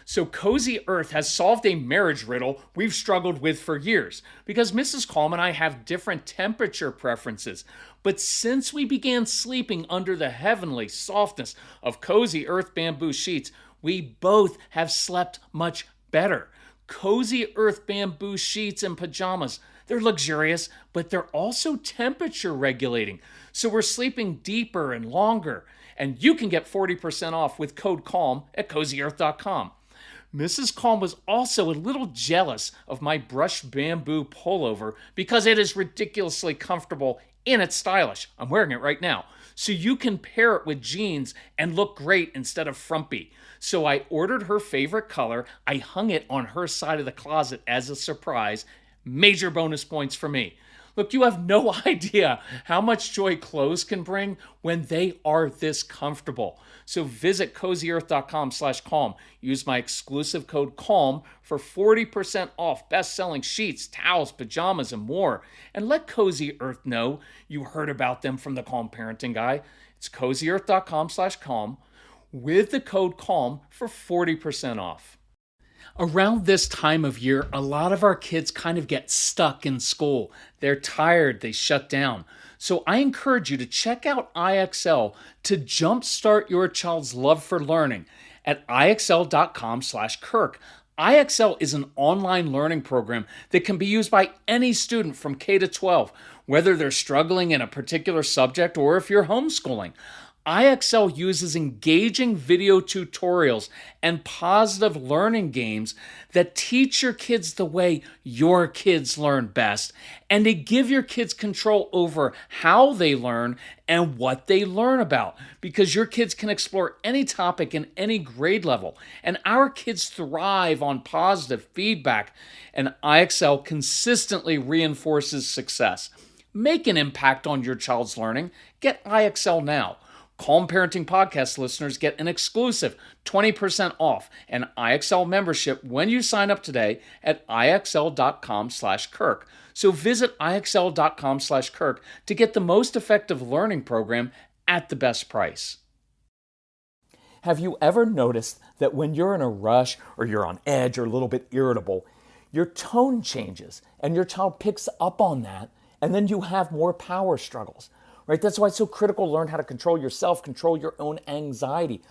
So Cozy Earth has solved a marriage riddle we've struggled with for years because Mrs. Calm and I have different temperature preferences. But since we began sleeping under the heavenly softness of Cozy Earth bamboo sheets, we both have slept much better. Cozy Earth bamboo sheets and pajamas. They're luxurious, but they're also temperature regulating. So we're sleeping deeper and longer. And you can get 40% off with code CALM at cozyearth.com. Mrs. Calm was also a little jealous of my brushed bamboo pullover because it is ridiculously comfortable and it's stylish. I'm wearing it right now. So you can pair it with jeans and look great instead of frumpy. So I ordered her favorite color. I hung it on her side of the closet as a surprise. Major bonus points for me. Look, you have no idea how much joy clothes can bring when they are this comfortable. So visit cozyearth.com/calm. Use my exclusive code CALM for 40% off best-selling sheets, towels, pajamas, and more. And let Cozy Earth know you heard about them from the Calm Parenting Guy. It's cozyearth.com/calm with the code CALM for 40% off. Around this time of year, a lot of our kids kind of get stuck in school. They're tired, they shut down. So I encourage you to check out IXL to jumpstart your child's love for learning at IXL.com/Kirk. IXL is an online learning program that can be used by any student from K to 12, whether they're struggling in a particular subject or if you're homeschooling. IXL uses engaging video tutorials and positive learning games that teach your kids the way your kids learn best and to give your kids control over how they learn and what they learn about, because your kids can explore any topic in any grade level. And our kids thrive on positive feedback, and IXL consistently reinforces success. Make an impact on your child's learning. Get IXL now. Calm Parenting Podcast listeners get an exclusive 20% off an IXL membership when you sign up today at IXL.com/Kirk. So visit IXL.com/Kirk to get the most effective learning program at the best price. Have you ever noticed that when you're in a rush or you're on edge or a little bit irritable, your tone changes and your child picks up on that, and then you have more power struggles? Right? That's why it's so critical to learn how to control yourself, control your own anxiety.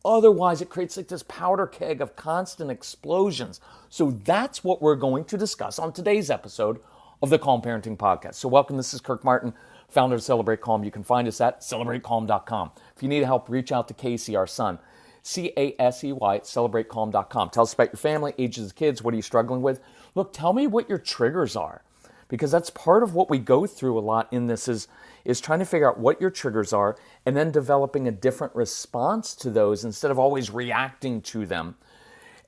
Otherwise, it creates like this powder keg of constant explosions. So that's what we're going to discuss on today's episode of the Calm Parenting Podcast. So welcome, this is Kirk Martin, founder of Celebrate Calm. You can find us at celebratecalm.com. If you need help, reach out to Casey, our son, CASEY at celebratecalm.com. Tell us about your family, ages of kids, what are you struggling with? Look, tell me what your triggers are, because that's part of what we go through a lot in this is trying to figure out what your triggers are and then developing a different response to those instead of always reacting to them.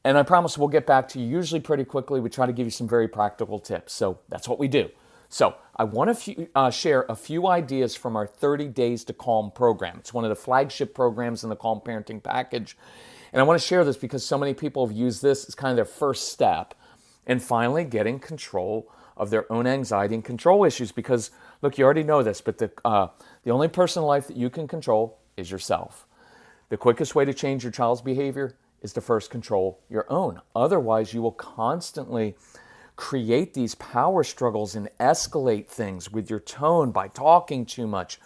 And I promise we'll get back to you usually pretty quickly. We try to give you some very practical tips. So that's what we do. So I want to share a few ideas from our 30 Days to Calm program. It's one of the flagship programs in the Calm Parenting package. And I want to share this because so many people have used this as kind of their first step in finally getting control of their own anxiety and control issues. Because, look, you already know this, but the only person in life that you can control is yourself. The quickest way to change your child's behavior is to first control your own. Otherwise, you will constantly create these power struggles and escalate things with your tone by talking too much.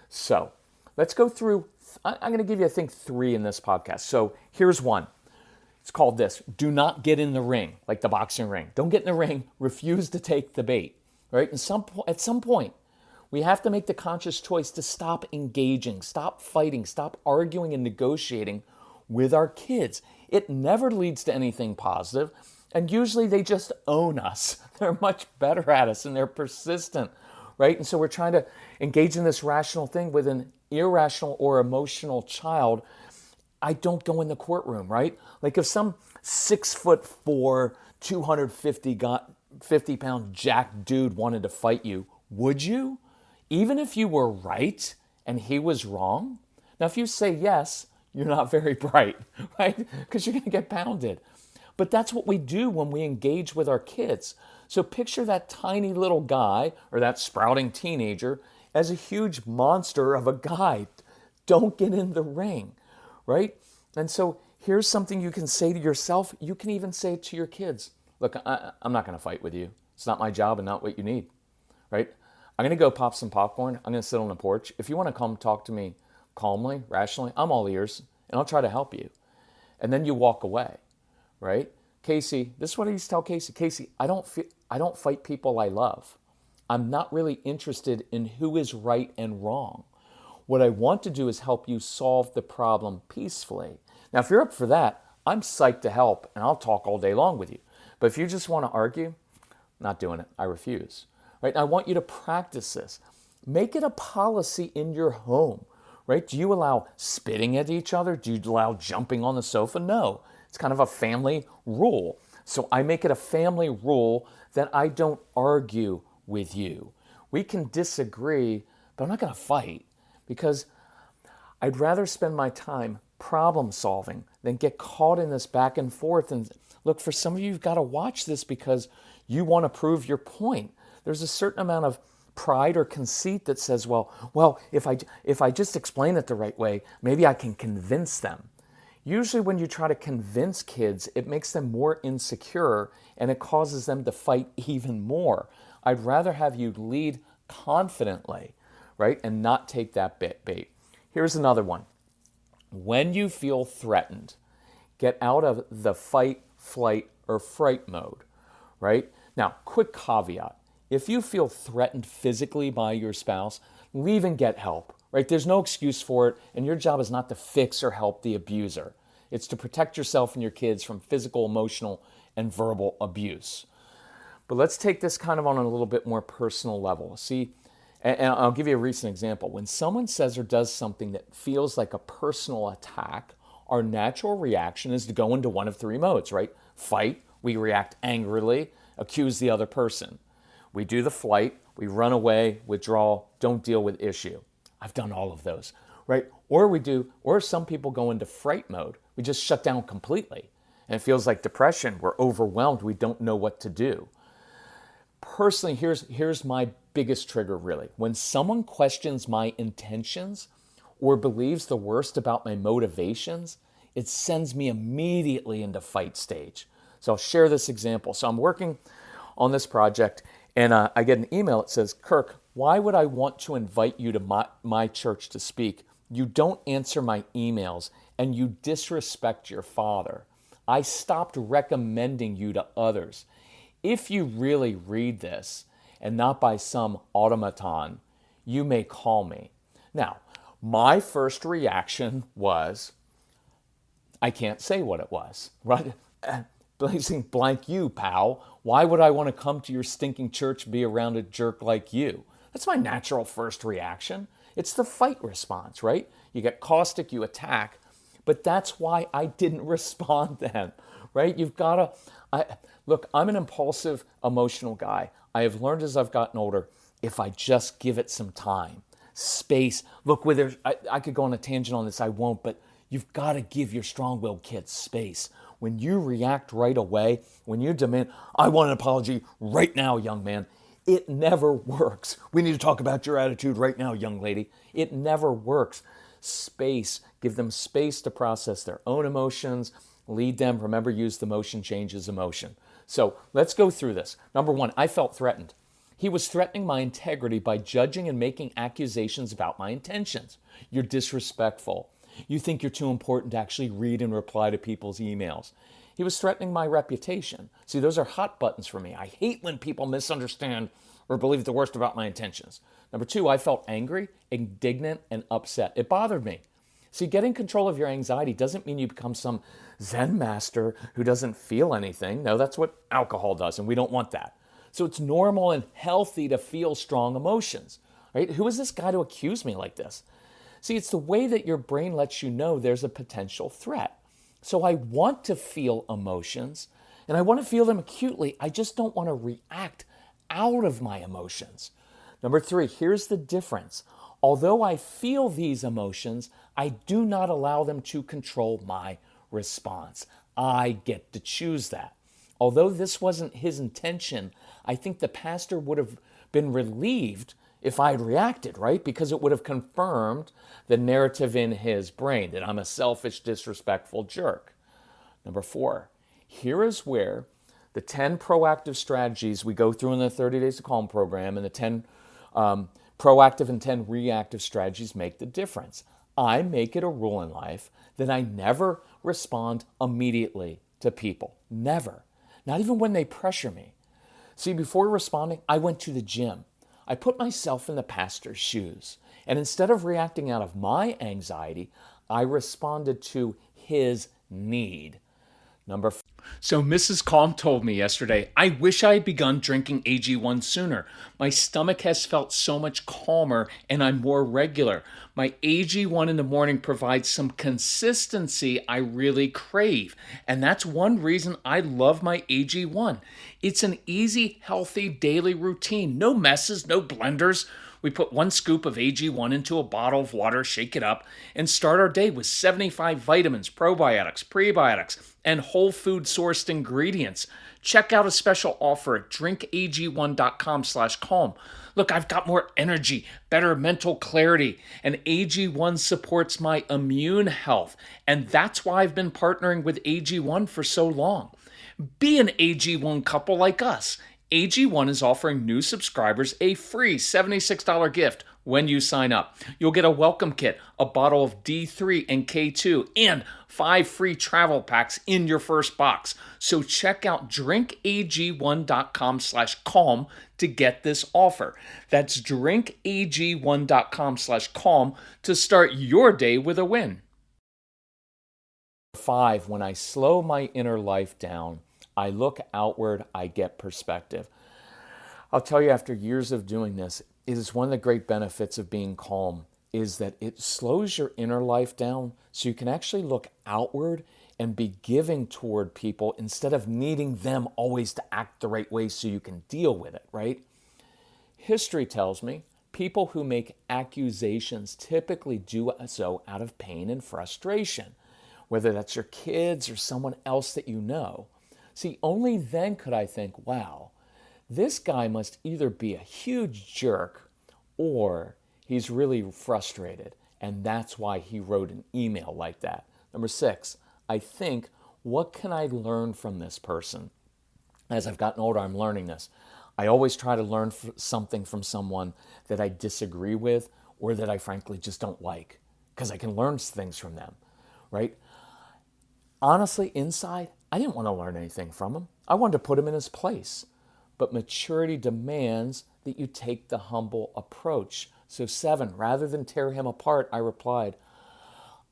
So let's go through. I'm going to give you, I think, 3 in this podcast. So here's one. It's called this: do not get in the ring, like the boxing ring. Don't get in the ring. Refuse to take the bait, right? And at some point, we have to make the conscious choice to stop engaging, stop fighting, stop arguing and negotiating with our kids. It never leads to anything positive, and usually they just own us. They're much better at us, and they're persistent, right? And so we're trying to engage in this rational thing with an irrational or emotional child. I don't go in the courtroom, right? Like if some 6'4", 250-pound jack dude wanted to fight you, would you? Even if you were right and he was wrong? Now, if you say yes, you're not very bright, right? Because you're going to get pounded. But that's what we do when we engage with our kids. So picture that tiny little guy or that sprouting teenager as a huge monster of a guy. Don't get in the ring, right? And so Here's something you can say to yourself. You can even say it to your kids. Look, I'm not going to fight with you. It's not my job and not what you need, right? I'm going to go pop some popcorn. I'm going to sit on the porch. If you want to come talk to me calmly, rationally, I'm all ears, and I'll try to help you. And then you walk away, right? Casey, this is what I used to tell Casey. Casey, I don't fight people I love. I'm not really interested in who is right and wrong. What I want to do is help you solve the problem peacefully. Now, if you're up for that, I'm psyched to help, and I'll talk all day long with you. But if you just want to argue, not doing it. I refuse. Right? And I want you to practice this. Make it a policy in your home. Right? Do you allow spitting at each other? Do you allow jumping on the sofa? No. It's kind of a family rule. So I make it a family rule that I don't argue with you. We can disagree, but I'm not going to fight because I'd rather spend my time problem solving than get caught in this back and forth. And look, for some of you, you've got to watch this because you want to prove your point. There's a certain amount of pride or conceit that says, well, if I just explain it the right way, maybe I can convince them. Usually when you try to convince kids, it makes them more insecure and it causes them to fight even more. I'd rather have you lead confidently, right, and not take that bait. Here's another one. When you feel threatened, get out of the fight, flight, or fright mode, right? Now, quick caveat. If you feel threatened physically by your spouse, leave and get help, right? There's no excuse for it, and your job is not to fix or help the abuser. It's to protect yourself and your kids from physical, emotional, and verbal abuse. But let's take this kind of on a little bit more personal level. See, and I'll give you a recent example. When someone says or does something that feels like a personal attack, our natural reaction is to go into one of three modes, right? Fight, we react angrily, accuse the other person. We do the flight, we run away, withdraw, don't deal with issue. I've done all of those, right? Or some people go into fright mode. We just shut down completely. And it feels like depression. We're overwhelmed. We don't know what to do. Personally, here's my biggest trigger, really. When someone questions my intentions or believes the worst about my motivations, it sends me immediately into fight stage. So I'll share this example. So I'm working on this project, and I get an email that says, Kirk, why would I want to invite you to my church to speak? You don't answer my emails, and you disrespect your father. I stopped recommending you to others. If you really read this, and not by some automaton, you may call me. Now, my first reaction was, I can't say what it was, right? Blazing blank you, pal. Why would I want to come to your stinking church, be around a jerk like you? That's my natural first reaction. It's the fight response, right? You get caustic, you attack. But that's why I didn't respond then, right? You've got to... Look, I'm an impulsive, emotional guy. I have learned as I've gotten older, if I just give it some time, space. Look, I could go on a tangent on this, I won't, but you've got to give your strong-willed kids space. When you react right away, when you demand, I want an apology right now, young man, it never works. We need to talk about your attitude right now, young lady. It never works. Space. Give them space to process their own emotions. Lead them. Remember, use the motion changes emotion. So let's go through this. Number one, I felt threatened. He was threatening my integrity by judging and making accusations about my intentions. You're disrespectful. You think you're too important to actually read and reply to people's emails. He was threatening my reputation. See, those are hot buttons for me. I hate when people misunderstand or believe the worst about my intentions. Number two, I felt angry, indignant, and upset. It bothered me. See, getting control of your anxiety doesn't mean you become some Zen master who doesn't feel anything. No, that's what alcohol does, and we don't want that. So it's normal and healthy to feel strong emotions, right? Who is this guy to accuse me like this? See, it's the way that your brain lets you know there's a potential threat. So I want to feel emotions, and I want to feel them acutely. I just don't want to react out of my emotions. Number three, here's the difference. Although I feel these emotions, I do not allow them to control my response. I get to choose that. Although this wasn't his intention, I think the pastor would have been relieved if I had reacted, right? Because it would have confirmed the narrative in his brain that I'm a selfish, disrespectful jerk. Number 4, here is where the 10 proactive strategies we go through in the 30 Days to Calm program and the 10 proactive and 10 reactive strategies make the difference. I make it a rule in life that I never respond immediately to people. Never. Not even when they pressure me. See, before responding, I went to the gym. I put myself in the pastor's shoes. And instead of reacting out of my anxiety, I responded to his need. So Mrs. Calm told me yesterday, I wish I had begun drinking AG1 sooner. My stomach has felt so much calmer and I'm more regular. My AG1 in the morning provides some consistency I really crave. And that's one reason I love my AG1. It's an easy, healthy daily routine. No messes, no blenders. We put 1 scoop of AG1 into a bottle of water, shake it up, and start our day with 75 vitamins, probiotics, prebiotics, and whole food sourced ingredients. Check out a special offer at drinkag1.com/calm. Look, I've got more energy, better mental clarity, and AG1 supports my immune health. And that's why I've been partnering with AG1 for so long. Be an AG1 couple like us. AG1 is offering new subscribers a free $76 gift when you sign up. You'll get a welcome kit, a bottle of D3 and K2, and 5 free travel packs in your first box. So check out drinkag1.com/calm to get this offer. That's drinkag1.com/calm to start your day with a win. 5, when I slow my inner life down, I look outward, I get perspective. I'll tell you, after years of doing this, it is one of the great benefits of being calm is that it slows your inner life down so you can actually look outward and be giving toward people instead of needing them always to act the right way so you can deal with it, right? History tells me people who make accusations typically do so out of pain and frustration, whether that's your kids or someone else that you know. See, only then could I think, wow, this guy must either be a huge jerk or he's really frustrated. And that's why he wrote an email like that. Number 6, I think, what can I learn from this person? As I've gotten older, I'm learning this. I always try to learn something from someone that I disagree with or that I frankly just don't like, because I can learn things from them, right? Honestly, inside, I didn't want to learn anything from him. I wanted to put him in his place. But maturity demands that you take the humble approach. So 7, rather than tear him apart, I replied,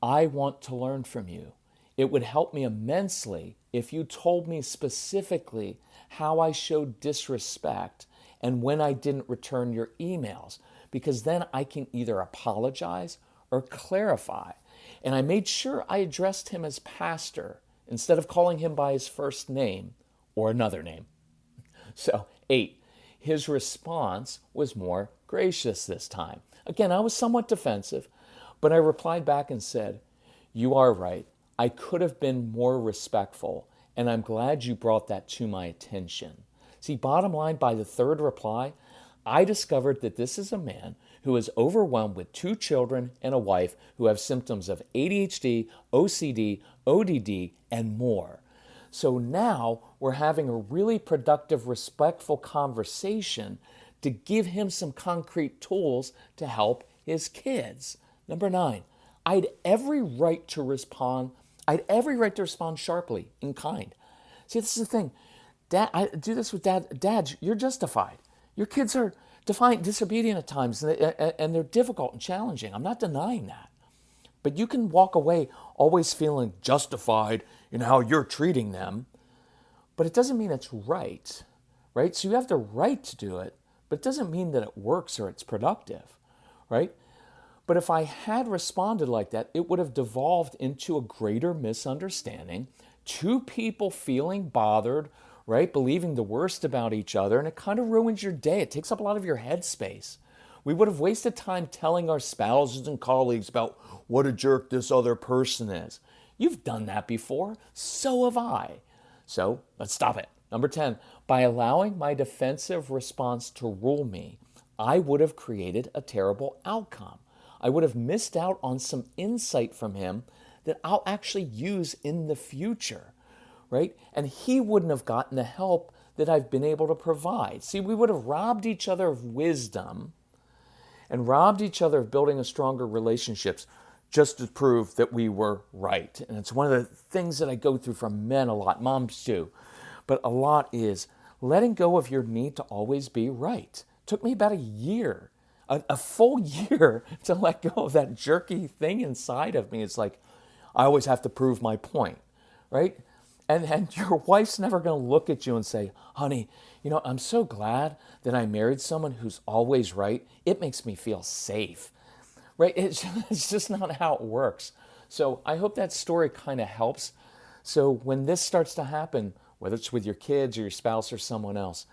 I want to learn from you. It would help me immensely if you told me specifically how I showed disrespect and when I didn't return your emails, because then I can either apologize or clarify. And I made sure I addressed him as pastor instead of calling him by his first name or another name. So 8, his response was more gracious this time. Again, I was somewhat defensive, but I replied back and said, you are right. I could have been more respectful, and I'm glad you brought that to my attention. See, bottom line, by the 3rd reply, I discovered that this is a man who is overwhelmed with 2 children and a wife who have symptoms of ADHD, OCD, ODD, and more. So now we're having a really productive, respectful conversation to give him some concrete tools to help his kids. Number 9, I had every right to respond. I had every right to respond sharply, in kind. See, this is the thing. Dad, I do this with dad. Dad, you're justified. Your kids are defiant, disobedient at times, and they're difficult and challenging. I'm not denying that. But you can walk away always feeling justified in how you're treating them, but it doesn't mean it's right, right? So you have the right to do it, but it doesn't mean that it works or it's productive, right? But if I had responded like that, it would have devolved into a greater misunderstanding, 2 people feeling bothered, right? Believing the worst about each other, and it kind of ruins your day. It takes up a lot of your headspace. We would have wasted time telling our spouses and colleagues about what a jerk this other person is. You've done that before. So have I. So let's stop it. Number 10, by allowing my defensive response to rule me, I would have created a terrible outcome. I would have missed out on some insight from him that I'll actually use in the future. right? And he wouldn't have gotten the help that I've been able to provide. See, we would have robbed each other of wisdom and robbed each other of building a stronger relationships just to prove that we were right. And it's one of the things that I go through from men a lot, moms too, but a lot is letting go of your need to always be right. It took me about a year, a full year to let go of that jerky thing inside of me. It's like, I always have to prove my point, right? And your wife's never going to look at you and say, honey, I'm so glad that I married someone who's always right. It makes me feel safe, right? It's just not how it works. So I hope that story kind of helps. So when this starts to happen, whether it's with your kids or your spouse or someone else,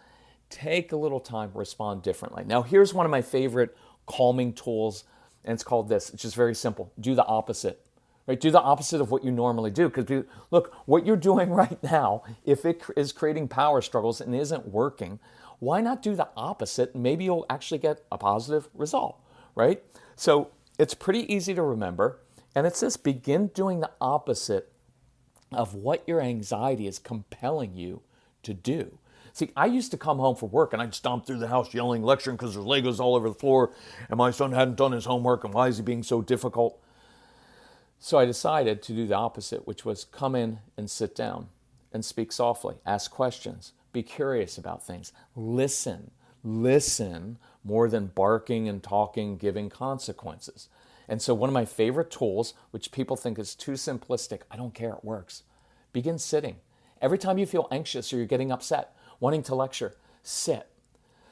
take a little time to respond differently. Now, here's one of my favorite calming tools, and it's called this. It's just very simple. Do the opposite. Right? Do the opposite of what you normally do. Because look, what you're doing right now, if it is creating power struggles and isn't working, why not do the opposite? Maybe you'll actually get a positive result, right? So it's pretty easy to remember. And it's this: begin doing the opposite of what your anxiety is compelling you to do. See, I used to come home from work and I'd stomp through the house yelling, lecturing because there's Legos all over the floor and my son hadn't done his homework and why is he being so difficult? So I decided to do the opposite, which was come in and sit down and speak softly, ask questions, be curious about things, listen more than barking and talking, giving consequences. And so one of my favorite tools, which people think is too simplistic, I don't care, it works. Begin sitting. Every time you feel anxious or you're getting upset, wanting to lecture, sit.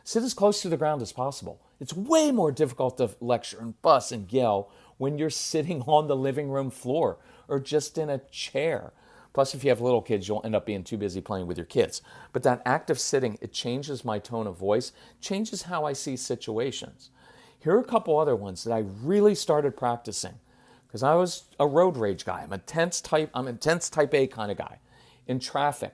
Sit as close to the ground as possible. It's way more difficult to lecture and fuss and yell when you're sitting on the living room floor or just in a chair. Plus, if you have little kids, you'll end up being too busy playing with your kids. But that act of sitting, it changes my tone of voice, changes how I see situations. Here are a couple other ones that I really started practicing because I was a road rage guy. I'm a intense type A kind of guy. In traffic,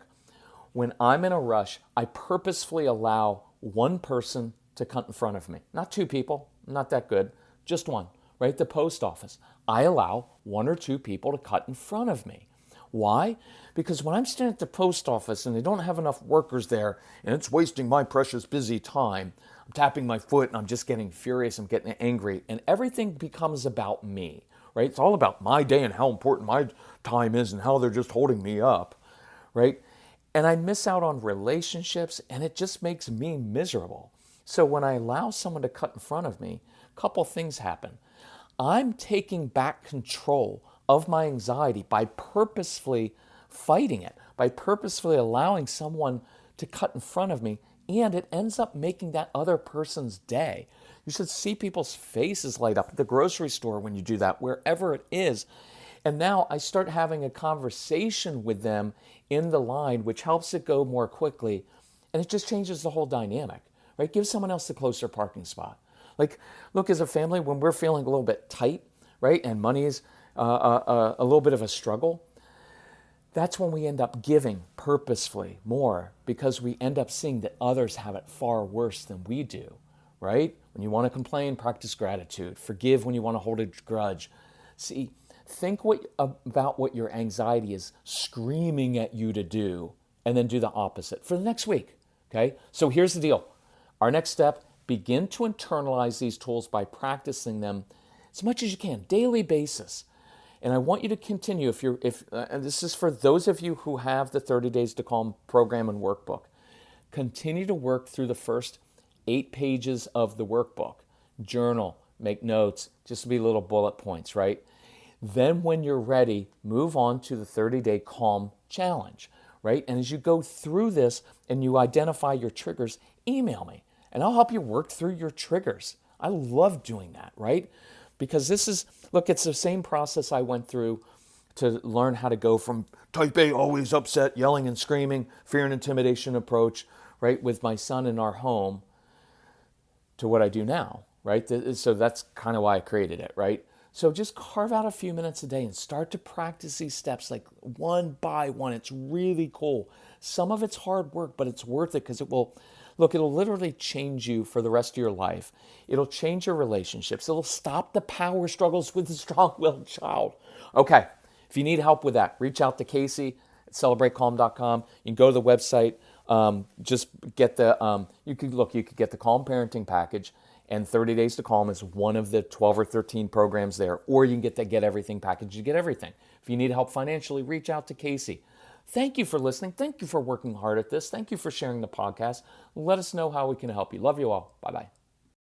when I'm in a rush, I purposefully allow one person to cut in front of me. Not two people, not that good, just one. Right at the post office, I allow one or two people to cut in front of me. Why? Because when I'm standing at the post office and they don't have enough workers there and it's wasting my precious busy time, I'm tapping my foot and I'm just getting furious, I'm getting angry, and everything becomes about me, right? It's all about my day and how important my time is and how they're just holding me up, right? And I miss out on relationships and it just makes me miserable. So when I allow someone to cut in front of me, a couple things happen. I'm taking back control of my anxiety by purposefully fighting it, by purposefully allowing someone to cut in front of me, and it ends up making that other person's day. You should see people's faces light up at the grocery store when you do that, wherever it is. And now I start having a conversation with them in the line, which helps it go more quickly, and it just changes the whole dynamic, right? Give someone else the closer parking spot. Like, look, as a family, when we're feeling a little bit tight, right, and money's a little bit of a struggle, that's when we end up giving purposefully more because we end up seeing that others have it far worse than we do, right? When you want to complain, practice gratitude. Forgive when you want to hold a grudge. See, think about what your anxiety is screaming at you to do, and then do the opposite for the next week, okay? So here's the deal. Our next step: begin to internalize these tools by practicing them as much as you can, daily basis. And I want you to continue, and this is for those of you who have the 30 Days to Calm program and workbook, continue to work through the first 8 pages of the workbook. Journal, make notes, just be little bullet points, right? Then when you're ready, move on to the 30-day Calm challenge, right? And as you go through this and you identify your triggers, email me. And I'll help you work through your triggers. I love doing that, right? Because it's the same process I went through to learn how to go from type A, always upset, yelling and screaming, fear and intimidation approach, right, with my son in our home, to what I do now, right? So that's kind of why I created it, right? So just carve out a few minutes a day and start to practice these steps like one by one. It's really cool. Some of it's hard work, but it's worth it because it'll literally change you for the rest of your life. It'll change your relationships. It'll stop the power struggles with the strong-willed child. Okay, if you need help with that, reach out to Casey at CelebrateCalm.com. You can go to the website. Just get the you could get the Calm Parenting Package, and 30 Days to Calm is one of the 12 or 13 programs there. Or you can get the Get Everything package. You get everything. If you need help financially, reach out to Casey. Thank you for listening. Thank you for working hard at this. Thank you for sharing the podcast. Let us know how we can help you. Love you all. Bye-bye.